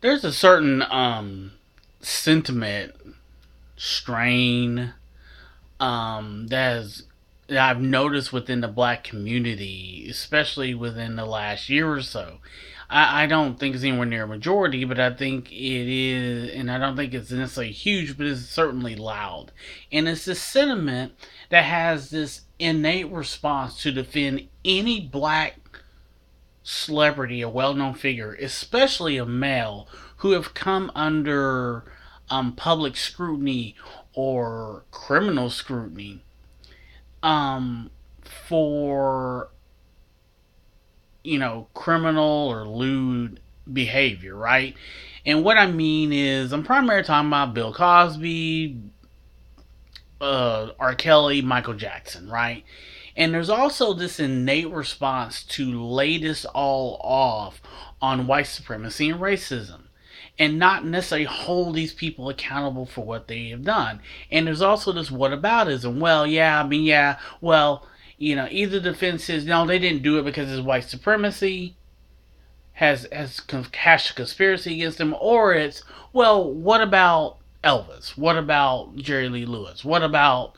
There's a certain sentiment strain that has that I've noticed within the black community, especially within the last year or so. I don't think it's anywhere near a majority, but I think it is, and I don't think it's necessarily huge, but it's certainly loud. And it's this sentiment that has this innate response to defend any black celebrity, a well known figure, especially a male, who have come under public scrutiny or criminal scrutiny um, for, criminal or lewd behavior, right? And what I mean is, I'm primarily talking about Bill Cosby, R. Kelly, Michael Jackson, right? And there's also this innate response to lay this all off on white supremacy and racism and not necessarily hold these people accountable for what they have done. And there's also this whataboutism. Well, yeah, I mean, yeah, well, either the defense says, no, they didn't do it because it's white supremacy, has hashed a conspiracy against them, or it's, well, what about Elvis? What about Jerry Lee Lewis? What about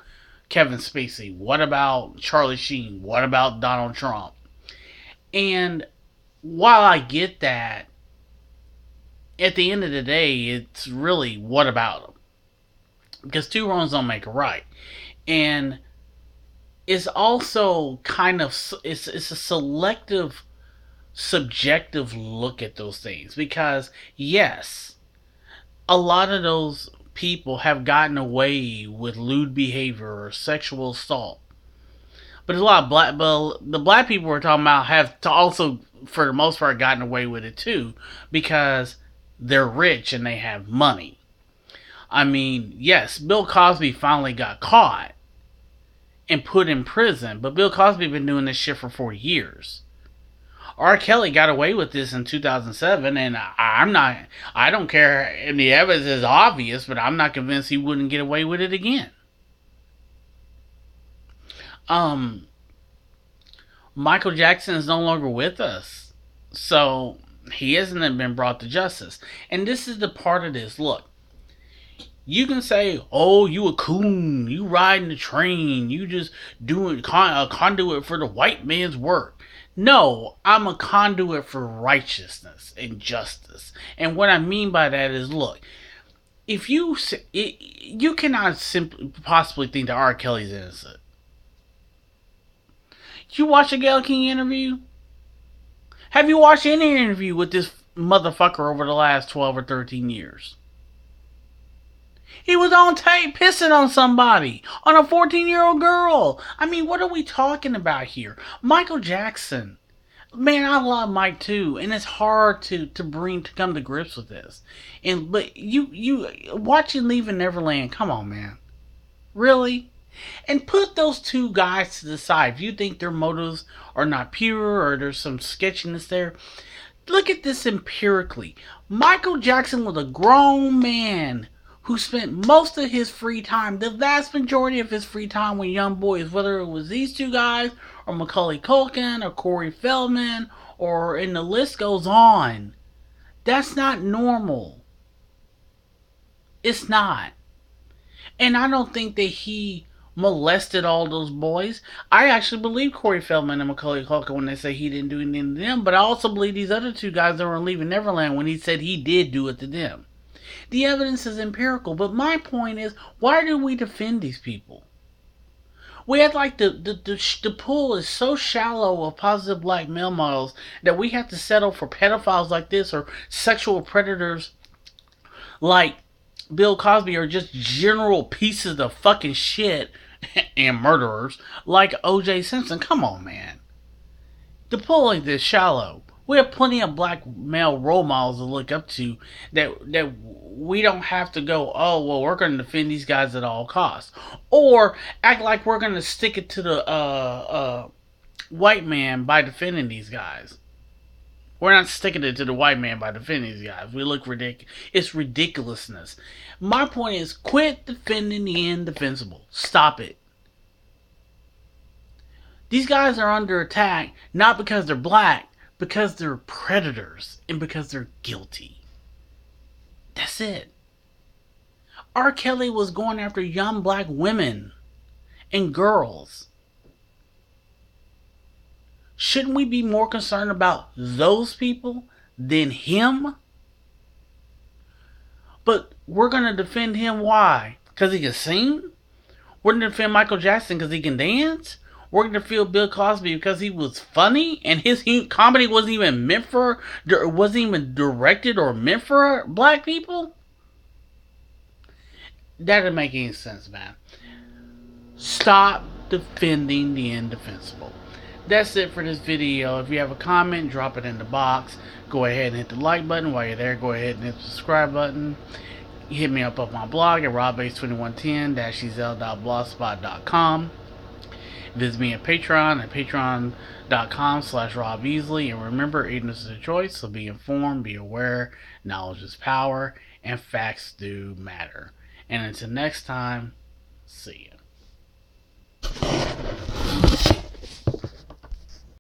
Kevin Spacey? What about Charlie Sheen? What about Donald Trump? And while I get that, at the end of the day, it's really what about them? Because two wrongs don't make a right. And it's also kind of it's a selective subjective look at those things, because yes, a lot of those people have gotten away with lewd behavior or sexual assault. But there's a lot of the black people we're talking about have to also, for the most part, gotten away with it too, because they're rich and they have money. I mean, yes, Bill Cosby finally got caught and put in prison, but Bill Cosby been doing this shit for 40 years. R. Kelly got away with this in 2007, and I don't care if the evidence is obvious, but I'm not convinced he wouldn't get away with it again. Um, Michael Jackson is no longer with us, so he hasn't been brought to justice. And this is the part of this. Look, you can say, "Oh, you a coon, you riding the train, you just doing a conduit for the white man's work." No, I'm a conduit for righteousness and justice. And what I mean by that is, look, if you cannot simply possibly think that R. Kelly's innocent. Did you watch a Gayle King interview? Have you watched any interview with this motherfucker over the last 12 or 13 years? He was on tape pissing on somebody, on a 14-year-old girl. I mean, what are we talking about here? Michael Jackson. Man, I love Mike too, and it's hard to come to grips with this. But you watching Leaving Neverland, come on, man. Really? And put those two guys to the side. If you think their motives are not pure or there's some sketchiness there, look at this empirically. Michael Jackson was a grown man who spent most of his free time, the vast majority of his free time, with young boys, whether it was these two guys or Macaulay Culkin or Corey Feldman, and the list goes on. That's not normal. It's not. And I don't think that he molested all those boys. I actually believe Corey Feldman and Macaulay Culkin when they say he didn't do anything to them, but I also believe these other two guys that were Leaving Neverland when he said he did do it to them. The evidence is empirical, but my point is, why do we defend these people? We act like the pool is so shallow of positive black male models that we have to settle for pedophiles like this or sexual predators like Bill Cosby are just general pieces of fucking shit and murderers like O.J. Simpson. Come on, man. The pool ain't this shallow. We have plenty of black male role models to look up to that we don't have to go, oh, well, we're going to defend these guys at all costs. Or act like we're going to stick it to the white man by defending these guys. We're not sticking it to the white man by defending these guys. We look ridiculous. It's ridiculousness. My point is, quit defending the indefensible. Stop it. These guys are under attack not because they're black, because they're predators and because they're guilty. That's it. R. Kelly was going after young black women and girls. Shouldn't we be more concerned about those people than him? But we're going to defend him. Why? Because he can sing? We're going to defend Michael Jackson because he can dance? We're going to defend Bill Cosby because he was funny and his comedy wasn't even directed or meant for black people? That doesn't make any sense, man. Stop defending the indefensible. That's it for this video. If you have a comment, drop it in the box. Go ahead and hit the like button. While you're there, go ahead and hit the subscribe button. Hit me up on my blog at robbase2110-ez.blogspot.com. Visit me at Patreon at patreon.com/robbeasley. And remember, ignorance is a choice, so be informed, be aware, knowledge is power, and facts do matter. And until next time, see ya.